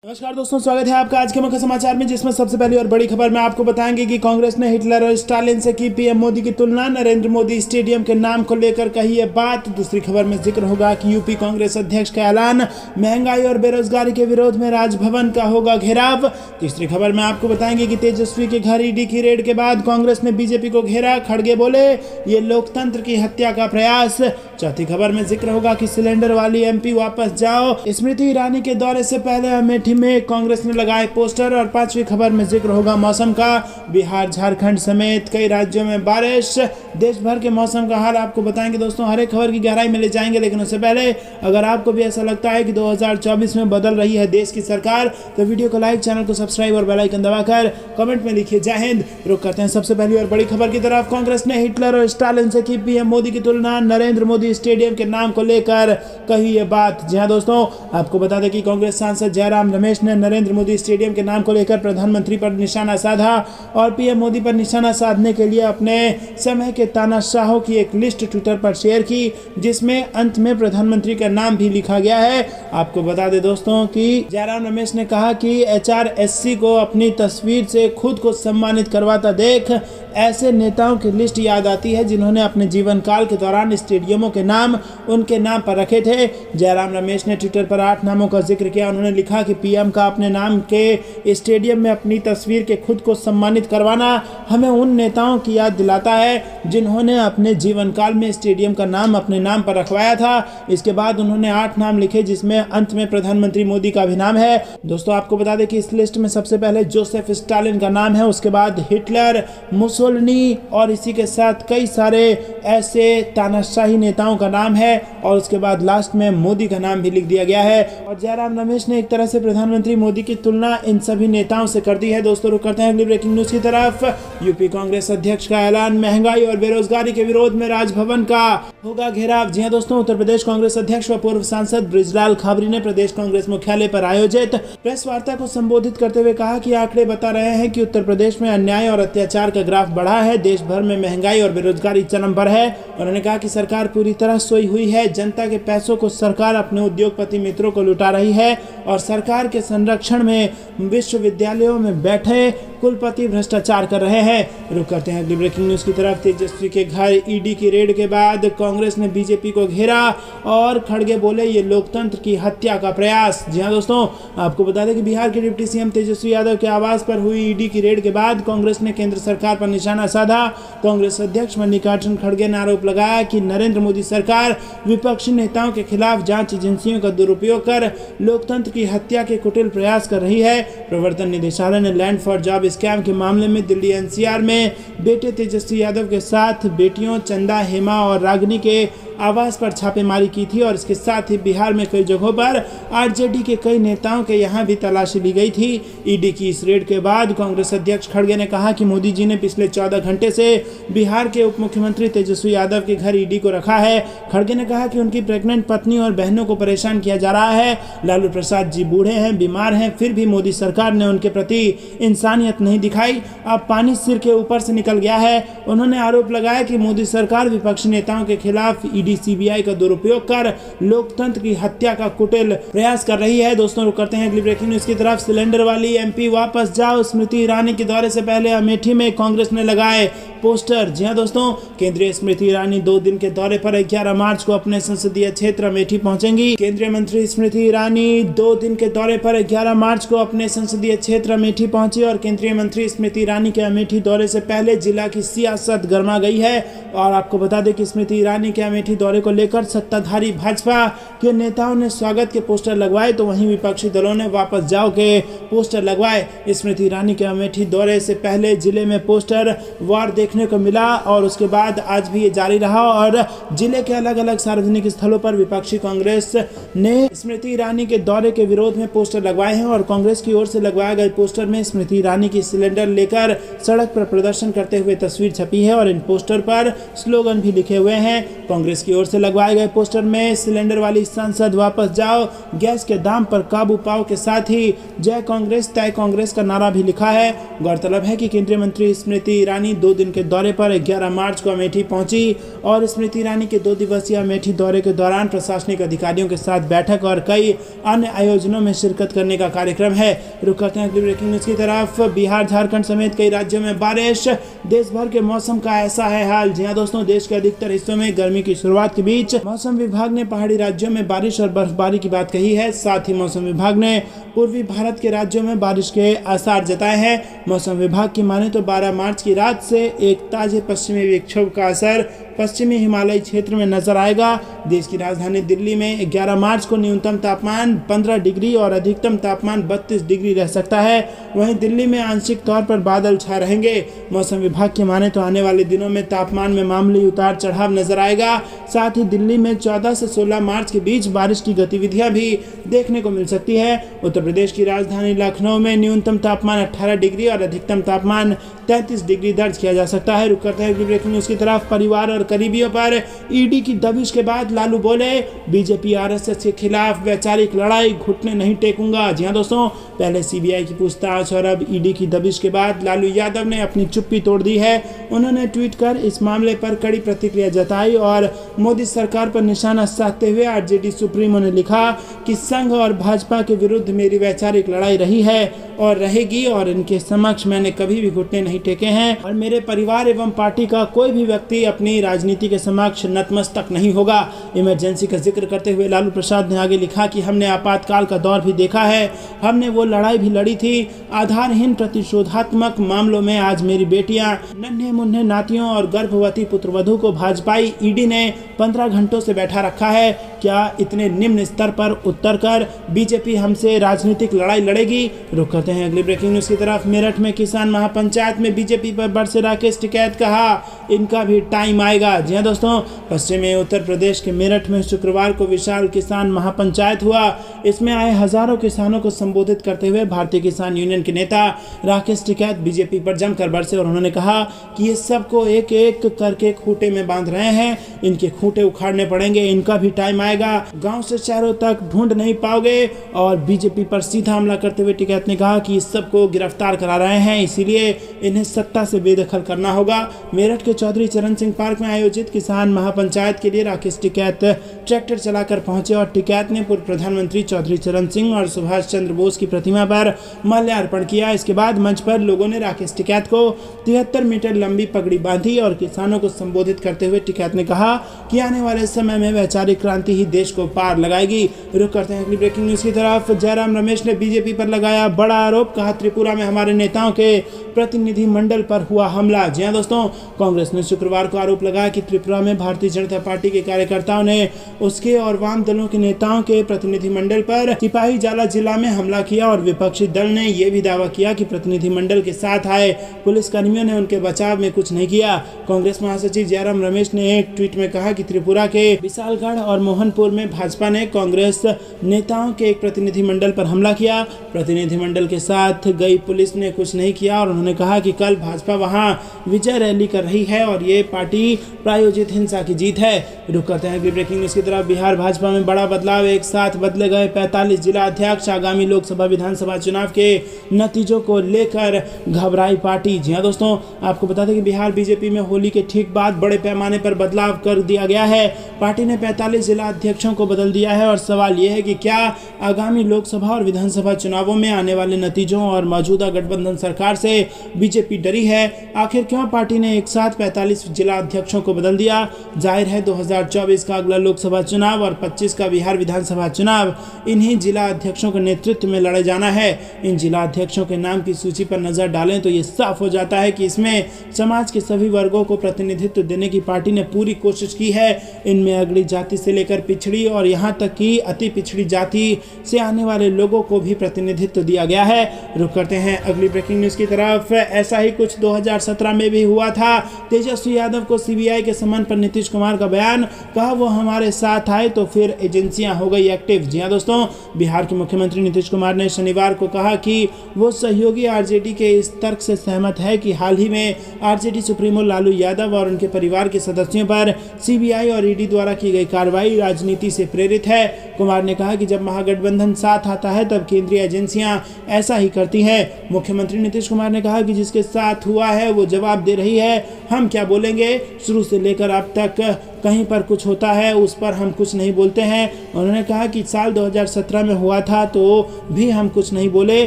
नमस्कार दोस्तों, स्वागत है आपका आज के मुख्य समाचार में, जिसमें सबसे पहली और बड़ी खबर में आपको बताएंगे कि कांग्रेस ने हिटलर और स्टालिन से की पीएम मोदी की तुलना। नरेंद्र मोदी स्टेडियम के नाम को लेकर कही ये बात। दूसरी खबर में जिक्र होगा कि यूपी कांग्रेस अध्यक्ष का ऐलान, महंगाई और बेरोजगारी के विरोध में राजभवन का होगा घेराव। तीसरी खबर में आपको बताएंगे कि तेजस्वी के घर ईडी की रेड के बाद कांग्रेस ने बीजेपी को घेरा। खड़गे बोले ये लोकतंत्र की हत्या का प्रयास। चौथी खबर में जिक्र होगा कि सिलेंडर वाली एमपी वापस जाओ। स्मृति ईरानी के दौरे से पहले अमेठी में कांग्रेस ने लगाए पोस्टर। और पांचवी खबर में जिक्र होगा मौसम का। बिहार, झारखंड समेत कई राज्यों में बारिश। देश भर के मौसम का हाल आपको बताएंगे दोस्तों। हर एक खबर की गहराई में ले जाएंगे, लेकिन उससे पहले अगर आपको भी ऐसा लगता है कि 2024 में बदल रही है देश की सरकार, तो वीडियो को लाइक, चैनल को सब्सक्राइब और बेल आइकन दबाकर कमेंट में लिखिए जय हिंद। रुक करते हैं सबसे पहली और बड़ी खबर की तरफ। कांग्रेस ने हिटलर और स्टालिन से की पीएम मोदी की तुलना। नरेंद्र मोदी स्टेडियम के नाम को लेकर कही ये बात। जी हां दोस्तों, आपको बता दें कि कांग्रेस सांसद जयराम रमेश ने नरेंद्र मोदी स्टेडियम के नाम को लेकर प्रधानमंत्री पर निशाना साधा और पीएम मोदी पर निशाना साधने के लिए अपने समय के तानाशाहों की एक लिस्ट ट्विटर पर शेयर की, जिसमें अंत में प्रधानमंत्री का नाम भी लिखा गया है। आपको बता दें दोस्तों कि जयराम रमेश ने कहा कि एचआरएससी को अपनी तस्वीर से खुद को सम्मानित करवाता देख ऐसे नेताओं की लिस्ट याद आती है जिन्होंने अपने जीवन काल के दौरान स्टेडियमों के नाम उनके नाम पर रखे थे। जयराम रमेश ने ट्विटर पर 8 नामों का जिक्र किया। उन्होंने लिखा कि पीएम का अपने नाम के स्टेडियम में अपनी तस्वीर के खुद को सम्मानित करवाना हमें उन नेताओं की याद दिलाता है जिन्होंने अपने जीवन काल में स्टेडियम का नाम अपने नाम पर रखवाया था। इसके बाद उन्होंने 8 नाम लिखे, जिसमें अंत में प्रधानमंत्री मोदी का भी नाम है। दोस्तों, आपको बता दें कि इस लिस्ट में सबसे पहले जोसेफ स्टालिन का नाम है, उसके बाद हिटलर, मुसोलिनी और इसी के साथ कई सारे ऐसे तानाशाही नेताओं का नाम है, और उसके बाद लास्ट में मोदी का नाम भी लिख दिया गया है। और जयराम रमेश ने एक तरह से प्रधानमंत्री मोदी की तुलना इन सभी नेताओं से कर दी है। दोस्तों, रुक करते हैं अगली ब्रेकिंग न्यूज की तरफ। यूपी कांग्रेस अध्यक्ष का ऐलान, महंगाई और बेरोजगारी के विरोध में राजभवन का होगा घेराव। जी हां दोस्तों, उत्तर प्रदेश कांग्रेस अध्यक्ष व पूर्व सांसद बृजलाल खाबरी ने प्रदेश कांग्रेस मुख्यालय पर आयोजित प्रेस वार्ता को संबोधित करते हुए कहा कि आंकड़े बता रहे हैं कि उत्तर प्रदेश में अन्याय और अत्याचार का ग्राफ बढ़ा है। देश भर में महंगाई और बेरोजगारी चरम पर है। उन्होंने कहा कि सरकार पूरी तरह सोई हुई है। जनता के पैसों को सरकार अपने उद्योगपति मित्रों को लुटा रही है और सरकार के संरक्षण में विश्वविद्यालयों में बैठे कुलपति भ्रष्टाचार कर रहे हैं। रुक करते हैं अगली ब्रेकिंग न्यूज की तरफ। तेजस्वी के घर ईडी की रेड के बाद कांग्रेस ने बीजेपी को घेरा और खड़गे बोले ये लोकतंत्र की हत्या का प्रयास। जी हां दोस्तों, आपको बता दें कि बिहार के डिप्टी सीएम तेजस्वी यादव के आवास पर हुई ईडी की रेड के बाद कांग्रेस ने केंद्र सरकार पर निशाना साधा। कांग्रेस अध्यक्ष मल्लिकार्जुन खड़गे ने आरोप लगाया कि नरेंद्र मोदी सरकार विपक्षी नेताओं के खिलाफ जांच एजेंसियों का दुरुपयोग कर लोकतंत्र की हत्या के कुटिल प्रयास कर रही है। प्रवर्तन निदेशालय ने लैंड फॉर जॉब स्कैम के मामले में दिल्ली एनसीआर में बेटे तेजस्वी यादव के साथ बेटियों चंदा, हेमा और रागिनी के आवास पर छापेमारी की थी, और इसके साथ ही बिहार में कई जगहों पर आरजेडी के कई नेताओं के यहां भी तलाशी ली गई थी। ईडी की इस रेड के बाद कांग्रेस अध्यक्ष खड़गे ने कहा कि मोदी जी ने पिछले 14 घंटे से बिहार के उप मुख्यमंत्री तेजस्वी यादव के घर ईडी को रखा है। खड़गे ने कहा कि उनकी प्रेग्नेंट पत्नी और बहनों को परेशान किया जा रहा है। लालू प्रसाद जी बूढ़े हैं, बीमार हैं, फिर भी मोदी सरकार ने उनके प्रति इंसानियत नहीं दिखाई। अब पानी सिर के ऊपर से निकल गया है। उन्होंने आरोप लगाया कि मोदी सरकार विपक्षी नेताओं के खिलाफ सीबीआई का दुरुपयोग कर लोकतंत्र की हत्या का कुटिल प्रयास कर रही है। दोस्तों, रुक करते हैं अगली ब्रेकिंग न्यूज की तरफ। सिलेंडर वाली एमपी वापस जाओ। स्मृति ईरानी के दौरे से पहले अमेठी में कांग्रेस ने लगाए पोस्टर। जी हां दोस्तों, केंद्रीय स्मृति ईरानी 2 दिन के दौरे पर 11 मार्च को अपने संसदीय क्षेत्र अमेठी पहुंचेंगी। केंद्रीय मंत्री स्मृति ईरानी 2 दिन के दौरे पर 11 मार्च को अपने संसदीय क्षेत्र अमेठी पहुंची, और केंद्रीय मंत्री स्मृति ईरानी के अमेठी दौरे से पहले जिला की सियासत गर्मा गई है। और आपको बता दें कि स्मृति ईरानी के अमेठी दौरे को लेकर सत्ताधारी भाजपा के नेताओं ने स्वागत के पोस्टर लगवाए, तो वहीं विपक्षी दलों ने वापस जाओ के पोस्टर लगवाए। स्मृति ईरानी के अमेठी दौरे से पहले जिले में पोस्टर वार देखने को मिला, और उसके बाद आज भी ये जारी रहा, और जिले के अलग अलग सार्वजनिक स्थलों पर विपक्षी कांग्रेस ने स्मृति ईरानी के दौरे के विरोध में पोस्टर लगवाए हैं। और कांग्रेस की ओर से लगवाए गए पोस्टर में स्मृति ईरानी की सिलेंडर लेकर सड़क पर प्रदर्शन करते हुए तस्वीर छपी है, और इन पोस्टर पर स्लोगन भी लिखे हुए हैं। कांग्रेस की ओर से लगवाए गए पोस्टर में सिलेंडर वाली सांसद वापस जाओ, गैस के दाम पर काबू पाओ के साथ ही जय कांग्रेस तय कांग्रेस का नारा भी लिखा है। गौरतलब है कि केंद्रीय मंत्री स्मृति ईरानी 2 दिन के के दौरे पर 11 मार्च को अमेठी पहुंची और स्मृति ईरानी के 2 दिवसीय अमेठी दौरे के दौरान प्रशासनिक अधिकारियों के साथ बैठक और कई अन्य आयोजनों में शिरकत करने का कार्यक्रम है। रुक करते हैं अगली ब्रेकिंग न्यूज की तरफ। बिहार, झारखंड समेत कई राज्यों में बारिश, देश भर के मौसम का ऐसा है हाल। जी हां दोस्तों, देश के अधिकतर हिस्सों में गर्मी की शुरुआत के बीच मौसम विभाग ने पहाड़ी राज्यों में बारिश और बर्फबारी की बात कही है। साथ ही मौसम विभाग ने पूर्वी भारत के राज्यों में बारिश के आसार जताए हैं। मौसम विभाग की माने तो 12 मार्च की रात से एक ताजे पश्चिमी विक्षोभ का असर पश्चिमी हिमालयी क्षेत्र में नजर आएगा। देश की राजधानी दिल्ली में 11 मार्च को न्यूनतम तापमान 15 डिग्री और अधिकतम तापमान 32 डिग्री रह सकता है। वहीं दिल्ली में आंशिक तौर पर बादल छाए रहेंगे। मौसम विभाग की माने तो आने वाले दिनों में तापमान में मामूली उतार चढ़ाव नजर आएगा। साथ ही दिल्ली में 14 से 16 मार्च के बीच बारिश की गतिविधियां भी देखने को मिल सकती है। उत्तर प्रदेश की राजधानी लखनऊ में न्यूनतम तापमान 18 डिग्री और अधिकतम तापमान 33 डिग्री दर्ज किया जा सकता है। रुक करते हैं ब्रेकिंग न्यूज की तरफ। परिवार और करीबियों पर ईडी की दबिश के बाद लालू बोले, बीजेपी आरएसएस के खिलाफ वैचारिक लड़ाई, घुटने नहीं टेकूंगा। जी हां दोस्तों, पहले सीबीआई की पूछताछ और अब ईडी की दबिश के बाद लालू यादव ने अपनी चुप्पी तोड़ दी है। उन्होंने ट्वीट कर इस मामले पर कड़ी प्रतिक्रिया जताई और मोदी सरकार पर निशाना साधते हुए आरजेडी सुप्रीमो ने लिखा कि संघ और भाजपा के विरुद्ध मेरी वैचारिक लड़ाई रही है और रहेगी और इनके समक्ष मैंने कभी भी घुटने नहीं टेके हैं और मेरे परिवार एवं पार्टी का कोई भी व्यक्ति अपनी राजनीति के समक्ष नतमस्तक नहीं होगा। इमरजेंसी का जिक्र करते हुए लालू प्रसाद ने आगे लिखा कि हमने आपातकाल का दौर भी देखा है, हमने वो लड़ाई भी लड़ी थी। आधारहीन प्रतिशोधात्मक मामलों में आज मेरी बेटियां, नन्हे मुन्ने नातियों और गर्भवती पुत्रवधू को भाजपाई ईडी ने 15 घंटों से बैठा रखा है। क्या इतने निम्न स्तर पर उतर कर बीजेपी हमसे राजनीतिक लड़ाई लड़ेगी? रुक करते हैं अगली ब्रेकिंग न्यूज की तरफ। मेरठ में किसान महापंचायत में बीजेपी पर बरसे राकेश टिकैत, कहा इनका भी टाइम आएगा। जी हां दोस्तों, पश्चिमी उत्तर प्रदेश के मेरठ में शुक्रवार को विशाल किसान महापंचायत हुआ। इसमें आए हजारों किसानों को संबोधित करते हुए भारतीय किसान यूनियन के नेता राकेश टिकैत बीजेपी पर जमकर बरसे और उन्होंने कहा कि ये सबको एक एक करके खूंटे में बांध रहे हैं, इनके खूंटे उखाड़ने पड़ेंगे, इनका भी टाइम आएगा। गांव से शहरों तक ढूंढ नहीं पाओगे। और बीजेपी पर सीधा हमला करते हुए टिकैत ने कहा कि इस सबको गिरफ्तार करा रहे हैं, इसीलिए इन्हें सत्ता से बेदखल करना होगा। मेरठ के चौधरी चरण सिंह पार्क में आयोजित किसान महापंचायत के लिए राकेश टिकैत ट्रैक्टर चलाकर पहुंचे और टिकैत ने पूर्व प्रधानमंत्री चौधरी चरण सिंह और सुभाष चंद्र बोस की प्रतिमा पर माल्यार्पण किया। इसके बाद मंच पर लोगों ने राकेश टिकैत को 73 मीटर लंबी पगड़ी बांधी और किसानों को संबोधित करते हुए टिकैत ने कहा कि आने वाले समय में वैचारिक क्रांति ही देश को पार लगाएगी। रुक करते हैं अगली ब्रेकिंग न्यूज की तरफ। जयराम रमेश ने बीजेपी पर लगाया बड़ा आरोप, कहा त्रिपुरा में हमारे नेताओं के प्रतिनिधि मंडल पर हुआ हमला। जी हां दोस्तों, कांग्रेस ने शुक्रवार को आरोप लगाया कि त्रिपुरा में भारतीय जनता पार्टी के कार्यकर्ताओं ने उसके और वाम दलों के नेताओं के प्रतिनिधि मंडल पर सिपाही जाला जिला में हमला किया और विपक्षी दल ने यह भी दावा किया कि प्रतिनिधि मंडल के साथ आए पुलिसकर्मियों ने उनके बचाव में कुछ नहीं किया। कांग्रेस महासचिव जयराम रमेश ने एक ट्वीट में कहा कि त्रिपुरा के विशालगढ़ और मोहनपुर में भाजपा ने कांग्रेस नेताओं के एक प्रतिनिधि मंडल पर हमला किया। प्रतिनिधि मंडल के साथ गई पुलिस ने कुछ नहीं किया और उन्होंने कहा कि कल भाजपा वहां विजय रैली कर रही है और ये पार्टी प्रायोजित हिंसा की जीत है। रुक करते हैं अगली ब्रेकिंग न्यूज की तरफ। बिहार भाजपा में बड़ा बदलाव, एक साथ बदले गए 45 जिला अध्यक्ष। आगामी लोकसभा विधानसभा चुनाव के नतीजों को लेकर घबराई पार्टी। जी हां दोस्तों, आपको बता दें कि बिहार बीजेपी में होली के ठीक बाद बड़े पैमाने पर बदलाव कर दिया गया है। पार्टी ने 45 जिला अध्यक्षों को बदल दिया है और सवाल यह है कि क्या आगामी लोकसभा और विधानसभा चुनावों में आने वाले नतीजों और मौजूदा गठबंधन सरकार से बीजेपी डरी है? आखिर क्यों पार्टी ने एक साथ 45 जिला अध्यक्षों को बदल दिया? जाहिर है 2024 का अगला लोकसभा चुनाव और 25 का बिहार विधानसभा चुनाव इन्हीं जिला अध्यक्षों के नेतृत्व में लड़े जाना है। इन जिला अध्यक्षों के नाम की सूची पर नजर डालें तो ये साफ हो जाता है कि इसमें समाज के सभी वर्गों को प्रतिनिधित्व देने की पार्टी ने पूरी कोशिश की है। इनमें अगली जाति से लेकर पिछड़ी और यहाँ तक कि अति पिछड़ी जाति से आने वाले लोगों को भी प्रतिनिधित्व दिया गया है। रुक करते हैं अगली ब्रेकिंग न्यूज की तरफ। ऐसा ही कुछ 2017 में भी हुआ था। तेजस्वी यादव को सीबीआई के समन पर नीतीश कुमार का बयान, कहा वो हमारे साथ आए तो फिर एजेंसियां हो गई एक्टिव। जी हां दोस्तों, बिहार के मुख्यमंत्री नीतीश कुमार ने शनिवार को कहा कि वो सहयोगी आरजेडी के इस तर्क से सहमत है कि हाल ही में आरजेडी सुप्रीमो लालू यादव और उनके परिवार के सदस्यों पर सीबीआई और ईडी द्वारा की गई कार्रवाई राजनीति से प्रेरित है। कुमार ने कहा कि जब महागठबंधन साथ आता है तब केंद्रीय एजेंसियां ऐसा ही करती हैं। मुख्यमंत्री नीतीश कुमार ने कहा कि जिसके साथ हुआ है वो जवाब दे रही है, हम क्या बोलेंगे। शुरू से लेकर अब तक कहीं पर कुछ होता है उस पर हम कुछ नहीं बोलते हैं। उन्होंने कहा कि साल 2017 में हुआ था तो भी हम कुछ नहीं बोले,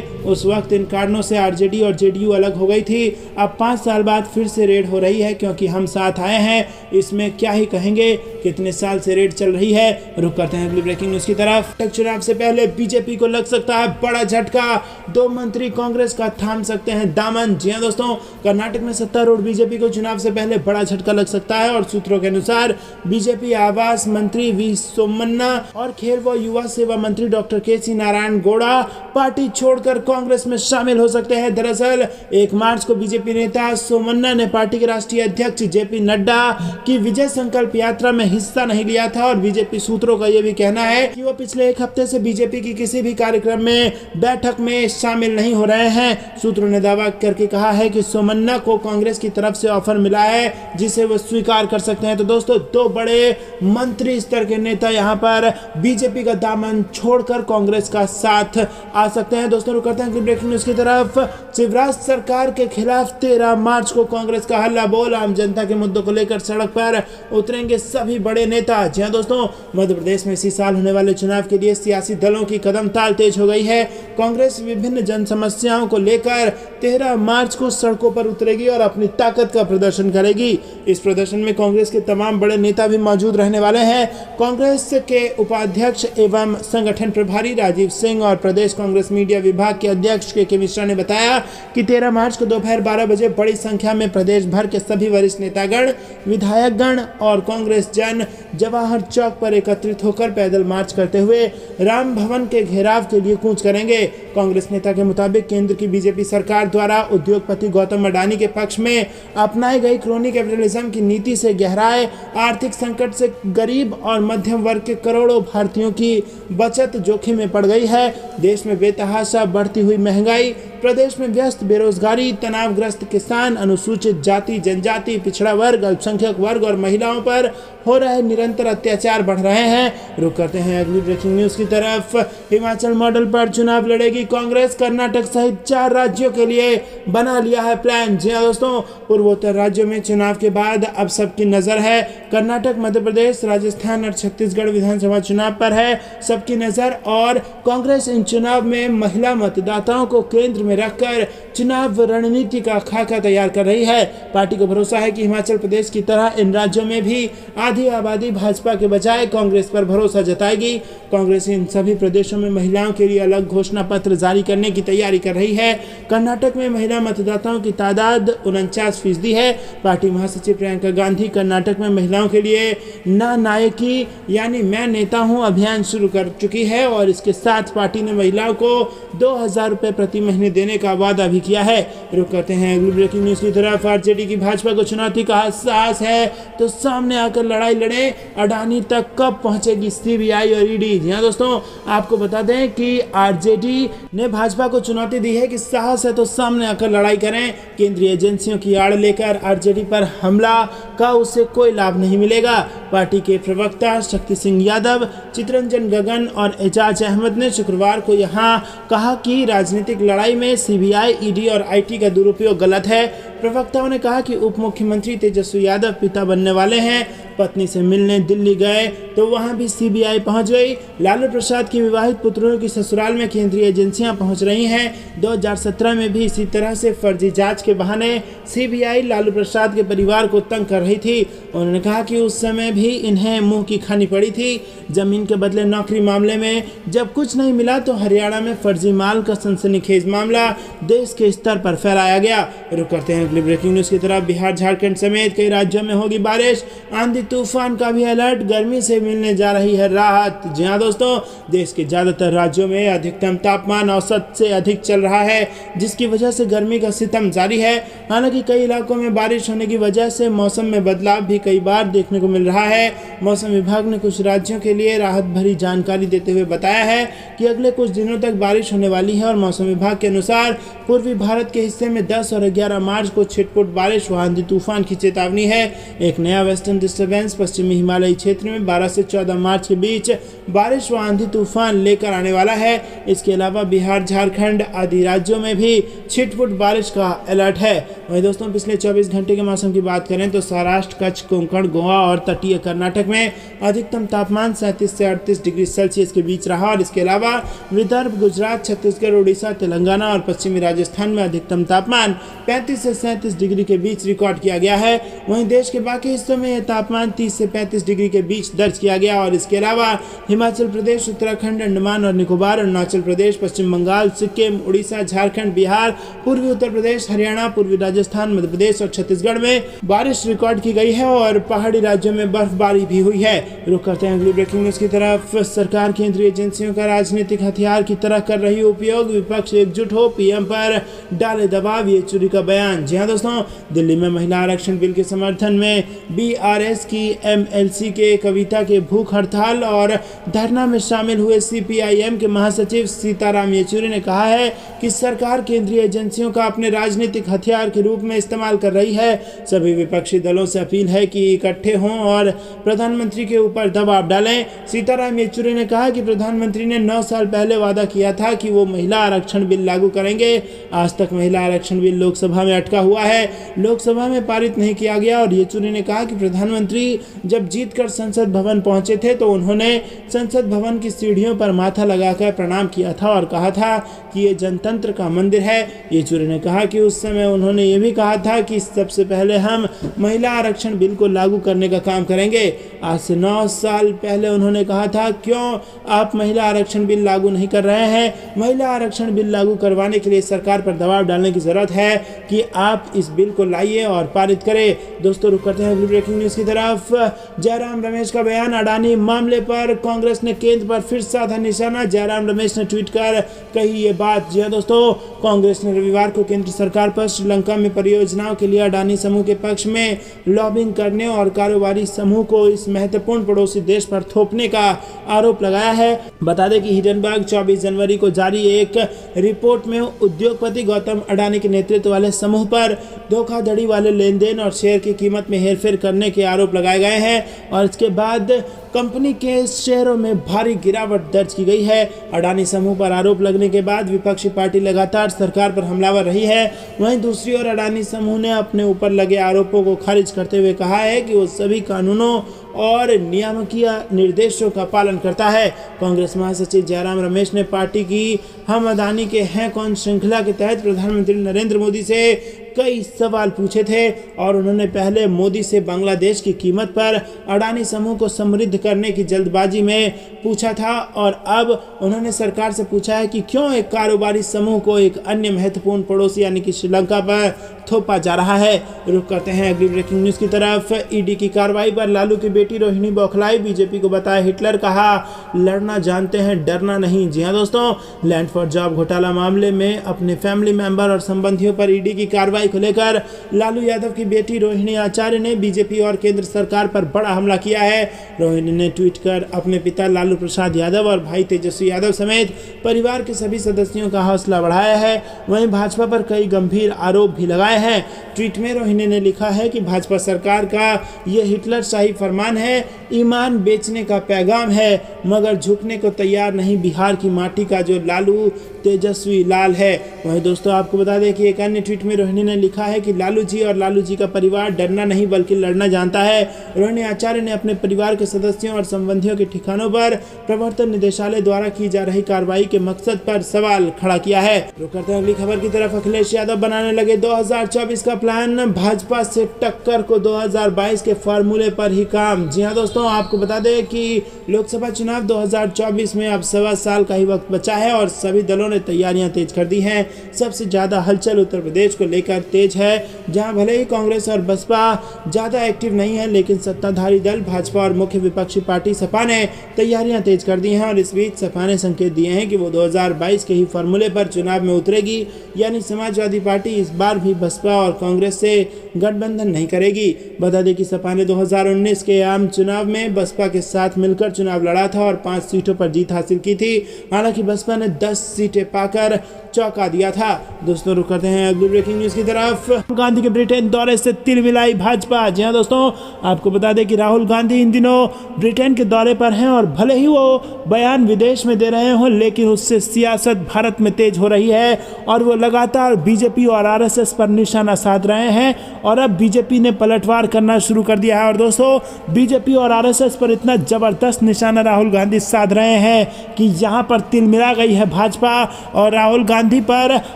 उस वक्त इन कारणों से आरजेडी और जेडीयू अलग हो गई थी। अब 5 साल बाद फिर से रेड हो रही है क्योंकि हम साथ आए हैं, इसमें क्या ही कहेंगे, कितने साल से रेड चल रही है। रुक करते हैं अगली ब्रेकिंग न्यूज की तरफ। चुनाव से पहले बीजेपी को लग सकता है बड़ा झटका, 2 मंत्री कांग्रेस का थाम सकते हैं दामन। जी हां दोस्तों, कर्नाटक में सत्तारूढ़ बीजेपी को चुनाव से पहले बड़ा झटका लग सकता है और सूत्रों के अनुसार बीजेपी आवास मंत्री वी सोमन्ना और खेल व युवा सेवा मंत्री डॉक्टर केसी नारायण गौड़ा पार्टी छोड़कर कांग्रेस में शामिल हो सकते हैं। दरअसल 1 मार्च को बीजेपी नेता सोमन्ना ने पार्टी के राष्ट्रीय अध्यक्ष जेपी नड्डा की विजय संकल्प यात्रा में हिस्सा नहीं लिया था और बीजेपी सूत्रों का यह भी कहना है कि वो पिछले 1 हफ्ते से बीजेपी की किसी भी कार्यक्रम में बैठक में शामिल नहीं हो रहे हैं। सूत्रों ने दावा करके कहा है कि सोमन्ना को कांग्रेस की तरफ से ऑफर मिला है जिसे वो स्वीकार कर सकते हैं। तो दोस्तों, 2 बड़े मंत्री स्तर के नेता यहां पर बीजेपी का दामन छोड़कर कांग्रेस का साथ आ सकते हैं। दोस्तों, रुक करते हैं ब्रेकिंग न्यूज की तरफ। शिवराज सरकार के खिलाफ 13 मार्च को कांग्रेस का हल्ला बोल, आम जनता के मुद्दों को लेकर सड़क पर उतरेंगे सभी बड़े नेता। जी हां दोस्तों, मध्य प्रदेश में इसी साल होने वाले चुनाव के लिए सियासी दलों की कदम ताल तेज हो गई है। कांग्रेस विभिन्न जन समस्याओं को लेकर 13 मार्च को सड़कों पर उतरेगी और अपनी ताकत का प्रदर्शन करेगी। इस प्रदर्शन में कांग्रेस के तमाम बड़े नेता भी मौजूद रहने वाले हैं। कांग्रेस के उपाध्यक्ष एवं संगठन प्रभारी राजीव सिंह और प्रदेश कांग्रेस मीडिया विभाग के अध्यक्ष के मिश्रा ने बताया कि 13 मार्च को दोपहर 12 बजे बड़ी संख्या में प्रदेश भर के सभी वरिष्ठ नेतागण, विधायकगण और कांग्रेस जन जवाहर चौक पर एकत्रित होकर पैदल मार्च करते हुए राम भवन के घेराव के लिए कूच करेंगे। कांग्रेस नेता के मुताबिक केंद्र की बीजेपी सरकार द्वारा उद्योगपति गौतम अडानी के पक्ष में अपनाई गई क्रोनी कैपिटलिज्म की नीति से गहराए आर्थिक संकट से गरीब और मध्यम वर्ग के करोड़ों भारतीयों की बचत जोखिम में पड़ गई है। देश में बेतहाशा बढ़ती हुई महंगाई, प्रदेश में व्यस्त बेरोजगारी, तनावग्रस्त किसान, अनुसूचित जाति जनजाति, पिछड़ा वर्ग, अल्पसंख्यक वर्ग और महिलाओं पर हो रहे निरंतर अत्याचार बढ़ रहे हैं। रुक करते हैं अगली ब्रेकिंग न्यूज की तरफ। हिमाचल मॉडल पर चुनाव लड़ेगी कांग्रेस, कर्नाटक सहित 4 राज्यों के लिए बना लिया है प्लान। जी हां दोस्तों, पूर्वोत्तर राज्यों में चुनाव के बाद अब सबकी नजर है कर्नाटक, मध्य प्रदेश, राजस्थान और छत्तीसगढ़ विधानसभा चुनाव पर है सबकी नजर और कांग्रेस इन चुनाव में महिला मतदाताओं को केंद्र में रखकर चुनाव रणनीति का खाका तैयार कर रही है। पार्टी को भरोसा है कि हिमाचल प्रदेश की तरह इन राज्यों में भी आधी आबादी भाजपा के बजाय कांग्रेस पर भरोसा जताएगी। कांग्रेस इन सभी प्रदेशों में महिलाओं के लिए अलग घोषणा पत्र जारी करने की तैयारी कर रही है। कर्नाटक में महिला मतदाताओं की तादाद 49% है। पार्टी महासचिव प्रियंका गांधी कर्नाटक में महिलाओं के लिए ना नायकी यानी मैं नेता हूं अभियान शुरू कर चुकी है और इसके साथ पार्टी ने महिलाओं को 2000 रुपए प्रति महीने देने का वादा भी किया है। रुक करते हैं अगली ब्रेकिंग न्यूज की तरफ। आरजेडी की भाजपा को चुनौती का साहस है तो सामने आकर लड़ाई लड़े, अडानी तक कब पहुंचेगी सीबीआई और ईडी। जी हां दोस्तों, आपको बता दें कि आरजेडी ने भाजपा को चुनौती दी है कि साहस है तो सामने आकर लड़ाई करें। केंद्रीय एजेंसियों की आड़ लेकर आरजेडी पर हमला का उससे कोई लाभ नहीं मिलेगा। पार्टी के प्रवक्ता शक्ति सिंह यादव, चितरंजन गगन और एजाज अहमद ने शुक्रवार को यहां कहा कि राजनीतिक लड़ाई में सीबीआई, ईडी और आईटी का दुरुपयोग गलत है। प्रवक्ताओं ने कहा कि उप मुख्यमंत्री तेजस्वी यादव पिता बनने वाले हैं, पत्नी से मिलने दिल्ली गए तो वहां भी सीबीआई पहुंच गई। लालू प्रसाद की विवाहित पुत्रों की ससुराल में केंद्रीय एजेंसियां पहुंच रही हैं। 2017 में भी इसी तरह से फर्जी जांच के बहाने सीबीआई लालू प्रसाद के परिवार को तंग कर रही थी। उन्होंने कहा कि उस समय भी इन्हें मुंह की खानी पड़ी थी। जमीन के बदले नौकरी मामले में जब कुछ नहीं मिला तो हरियाणा में फर्जी माल का सनसनीखेज मामला देश के स्तर पर फैलाया गया। रुक करते हैं अगली ब्रेकिंग न्यूज की तरफ। बिहार, झारखंड समेत कई राज्यों में होगी बारिश, आंधी तूफान का भी अलर्ट, गर्मी से मिलने जा रही है राहत। जी हां दोस्तों, देश के ज्यादातर राज्यों में अधिकतम तापमान औसत से अधिक चल रहा है जिसकी वजह से गर्मी का सितम जारी है। हालांकि कई इलाकों में बारिश होने की वजह से मौसम में बदलाव भी कई बार देखने को मिल रहा है। मौसम विभाग ने कुछ राज्यों के लिए राहत भरी जानकारी देते हुए बताया है कि अगले कुछ दिनों तक बारिश होने वाली है और मौसम विभाग के अनुसार पूर्वी भारत के हिस्से में 10 और 11 मार्च को छिटपुट बारिश व आंधी तूफान की चेतावनी है। एक नया वेस्टर्न डिस्टर्बेंस डिस्टर्बेंस पश्चिमी हिमालयी क्षेत्र में 12 से 14 मार्च के बीच बारिश व आंधी तूफान लेकर आने वाला है। इसके अलावा बिहार, झारखंड आदि राज्यों में भी छिटपुट बारिश का अलर्ट है। वहीं दोस्तों पिछले 24 घंटे के मौसम की बात करें तो सौराष्ट्र, कच्छ, कोंकण, गोवा और तटीय कर्नाटक में अधिकतम तापमान 37 से 38 डिग्री सेल्सियस के बीच रहा और इसके अलावा विदर्भ, गुजरात, छत्तीसगढ़, उड़ीसा, तेलंगाना और पश्चिमी राजस्थान में अधिकतम तापमान 35 से 37 डिग्री के बीच रिकॉर्ड किया गया है। वहीं देश के बाकी हिस्सों में यह तापमान 30 से 35 डिग्री के बीच दर्ज किया गया और इसके अलावा हिमाचल प्रदेश, उत्तराखंड, अंडमान और निकोबार, अरुणाचल प्रदेश, पश्चिम बंगाल, सिक्किम, उड़ीसा, झारखंड, बिहार, पूर्वी उत्तर प्रदेश, हरियाणा, पूर्वी राजस्थान, मध्य प्रदेश और छत्तीसगढ़ में बारिश रिकॉर्ड की गई है और पहाड़ी राज्यों में बर्फबारी भी हुई है। रुक करते हैं अगली ब्रेकिंग न्यूज की तरफ। सरकार केंद्रीय एजेंसियों का राजनीतिक हथियार की तरह कर रही उपयोग, विपक्ष एकजुट हो, पीएम पर डाले दबाव, येचुरी का बयान। जी हां दोस्तों, दिल्ली में महिला आरक्षण बिल के समर्थन में बीआरएस की एमएलसी के कविता के भूख हड़ताल और धरना में शामिल हुए सीपीआईएम के महासचिव सीताराम येचुरी ने कहा है कि सरकार केंद्रीय एजेंसियों का अपने राजनीतिक हथियार के रूप में इस्तेमाल कर रही है। सभी विपक्षी दलों से अपील है कि इकट्ठे हों और प्रधानमंत्री के ऊपर दबाव डालें। सीताराम येचुरी ने कहा कि प्रधानमंत्री ने 9 साल पहले वादा किया था कि वो महिला आरक्षण बिल लागू करेंगे। आज तक महिला आरक्षण बिल लोकसभा में अटका हुआ है, लोकसभा में पारित नहीं किया गया। और येचुरी ने कहा कि प्रधानमंत्री जब जीतकर संसद भवन पहुंचे थे तो उन्होंने संसद भवन की सीढ़ियों पर माथा लगाकर प्रणाम किया था और कहा था कि ये जनतंत्र का मंदिर है। येचुरी ने कहा कि उस समय उन्होंने ये भी कहा था कि सबसे पहले हम महिला आरक्षण बिल को लागू करने का काम करेंगे। आज से 9 साल पहले उन्होंने कहा था, क्यों आप महिला आरक्षण बिल लागू नहीं कर रहे हैं? महिला आरक्षण बिल लागू करवाने के लिए सरकार पर दबाव डालने की जरूरत है कि आप इस बिल को लाइए और पारित करें। दोस्तों रुक करते हैं अगली ब्रेकिंग न्यूज की तरफ। जयराम रमेश का बयान, अडानी मामले पर कांग्रेस ने केंद्र पर फिर साधा निशाना। जयराम रमेश ने ट्वीट कर कही ये बात। जी हां दोस्तों, कांग्रेस ने रविवार को केंद्र सरकार पर श्रीलंका में परियोजनाओं के लिए अडानी समूह के पक्ष में लॉबिंग करने और कारोबारी समूह को इस महत्वपूर्ण पड़ोसी देश पर थोपने का आरोप लगाया है। बता दें कि हिंडनबर्ग 24 जनवरी को जारी एक रिपोर्ट में उद्योगपति गौतम अडानी के नेतृत्व वाले समूह पर धोखाधड़ी वाले लेन देन और शेयर की कीमत में हेरफेर करने के आरोप लगाए गए हैं और इसके बाद कंपनी के शेयरों में भारी गिरावट दर्ज की गई है। अडानी समूह पर आरोप लगने के बाद विपक्षी पार्टी लगातार सरकार पर हमलावर रही है। वहीं दूसरी ओर अडानी समूह ने अपने ऊपर लगे आरोपों को खारिज करते हुए कहा है कि वो सभी कानूनों और नियामकीय निर्देशों का पालन करता है। कांग्रेस महासचिव जयराम रमेश ने पार्टी की हम अडानी के हैं कौन श्रृंखला के तहत प्रधानमंत्री नरेंद्र मोदी से कई सवाल पूछे थे और उन्होंने पहले मोदी से बांग्लादेश की कीमत पर अडानी समूह को समृद्ध करने की जल्दबाजी में पूछा था और अब उन्होंने सरकार से पूछा है कि क्यों एक कारोबारी समूह को एक अन्य महत्वपूर्ण पड़ोसी यानी कि श्रीलंका पर थोपा जा रहा है। रुक करते हैं अगली ब्रेकिंग न्यूज की तरफ। ईडी की कार्रवाई पर लालू की बेटी रोहिणी बौखलाई, बीजेपी को बताया हिटलर, कहा लड़ना जानते हैं डरना नहीं। जी हां दोस्तों, लैंड फॉर जॉब घोटाला मामले में अपने फैमिली मेंबर और संबंधियों पर ईडी की कार्रवाई को लेकर लालू यादव की बेटी रोहिणी आचार्य ने बीजेपी और केंद्र सरकार पर बड़ा हमला किया है। रोहिणी ने ट्वीट कर अपने पिता लालू प्रसाद यादव और भाई तेजस्वी यादव समेत परिवार के सभी सदस्यों का हौसला बढ़ाया है। वहीं भाजपा पर कई गंभीर आरोप भी लगाए हैं। ट्वीट में रोहिणी ने लिखा है कि भाजपा सरकार का यह हिटलर शाही फरमान है, ईमान बेचने का पैगाम है, मगर झुकने को तैयार नहीं बिहार की माटी का जो लालू तेजस्वी लाल है। वहीं दोस्तों आपको बता दें कि एक अन्य ट्वीट में रोहिणी ने लिखा है कि लालू जी और लालू जी का परिवार डरना नहीं बल्कि लड़ना जानता है। रोहिणी आचार्य ने अपने परिवार के सदस्यों और संबंधियों के ठिकानों पर प्रवर्तन निदेशालय द्वारा की जा रही कार्रवाई के मकसद पर सवाल खड़ा किया है। रुक करते हैं अगली खबर की तरफ। अखिलेश यादव बनाने लगे 2024 का प्लान, भाजपा से टक्कर को 2022 के फॉर्मूले पर ही काम। जी हाँ दोस्तों, आपको बता दें कि लोकसभा चुनाव 2024 में अब 1.25 साल का ही वक्त बचा है और सभी दलों ने तैयारियां तेज कर दी हैं। सबसे ज्यादा हलचल उत्तर प्रदेश को लेकर तेज है, जहां भले ही कांग्रेस और बसपा ज्यादा एक्टिव नहीं है, लेकिन सत्ताधारी दल भाजपा और मुख्य विपक्षी पार्टी सपा ने तैयारियां तेज कर दी हैं। और इस बीच सपा ने संकेत दिए हैं कि वो 2022 के ही फॉर्मूले पर चुनाव में उतरेगी, यानी समाजवादी पार्टी इस बार भी बसपा और कांग्रेस से गठबंधन नहीं करेगी। बता दें कि सपा ने 2019 के आम चुनाव में बसपा के साथ मिलकर चुनाव लड़ा था और 5 सीटों पर जीत हासिल की थी। हालांकि बसपा ने 10 सीटें सीटें पाकर चौंका दिया था। दोस्तों रुक करते हैं अगली ब्रेकिंग न्यूज की तरफ। राहुल गांधी के ब्रिटेन दौरे से तिलमिलाई भाजपा। जी हां दोस्तों, आपको बता दें कि राहुल गांधी इन दिनों ब्रिटेन के दौरे पर हैं और भले ही वो बयान विदेश में दे रहे हों, लेकिन उससे सियासत भारत में तेज हो रही है और वो लगातार बीजेपी और आरएसएस पर निशाना साध रहे हैं और अब बीजेपी ने पलटवार करना शुरू कर दिया है। और दोस्तों, बीजेपी और आरएसएस पर इतना जबरदस्त निशाना राहुल गांधी साध रहे हैं कि यहां पर तिलमिला गई है भाजपा और राहुल गांधी पर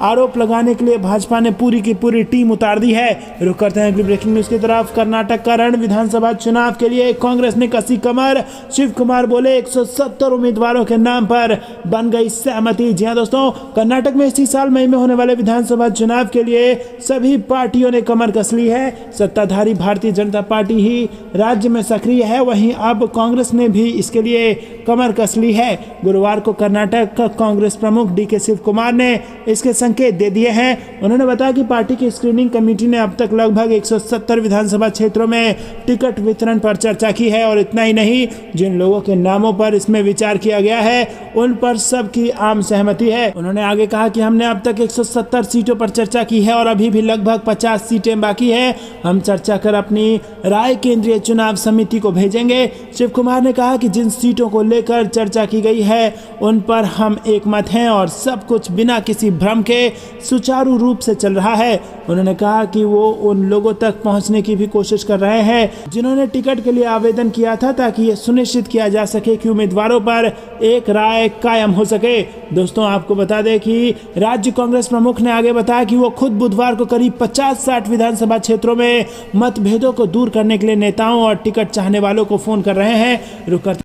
आरोप लगाने के लिए भाजपा ने पूरी की पूरी टीम उतार दी है। रुक करते हैं अगली ब्रेकिंग न्यूज की तरफ। कर्नाटक का रण विधानसभा चुनाव के लिए कांग्रेस ने कसी कमर। शिव कुमार बोले 170 उम्मीदवारों के नाम पर बन गई सहमति। जी हां दोस्तों, कर्नाटक में इसी साल मई में होने वाले विधानसभा चुनाव के लिए सभी पार्टियों ने कमर कस ली है। सत्ताधारी भारतीय जनता पार्टी ही राज्य में सक्रिय है, वहीं अब कांग्रेस ने भी इसके लिए कमर कस ली है। गुरुवार को कर्नाटक का कांग्रेस प्रमुख डीके शिव कुमार ने इसके संकेत दे दिए हैं। उन्होंने बताया कि पार्टी की स्क्रीनिंग कमेटी ने अब तक लगभग 170 विधानसभा क्षेत्रों में टिकट वितरण पर चर्चा की है और इतना ही नहीं, जिन लोगों के नामों पर इसमें विचार किया गया है उन पर सबकी आम सहमति है। उन्होंने आगे कहा कि हमने अब तक 170 सीटों पर चर्चा की है और अभी भी लगभग 50 सीटें बाकी है। हम चर्चा कर अपनी राय केंद्रीय चुनाव समिति को भेजेंगे। शिव कुमार ने कहा कि जिन सीटों को लेकर चर्चा की गई है उन पर हम एक मत हैं और सब कुछ बिना किसी भ्रम के सुचारू रूप से चल रहा है। उन्होंने कहा कि वो उन लोगों तक पहुंचने की भी कोशिश कर रहे हैं जिन्होंने टिकट के लिए आवेदन किया था, ताकि ये सुनिश्चित किया जा सके कि उम्मीदवारों पर एक राय कायम हो सके। दोस्तों, आपको बता दें कि राज्य कांग्रेस प्रमुख ने आगे बताया कि वो खुद बुधवार को करीब 50-60 विधानसभा क्षेत्रों में मतभेदों को दूर करने के लिए नेताओं और टिकट चाहने वालों को फोन कर रहे हैं। रुक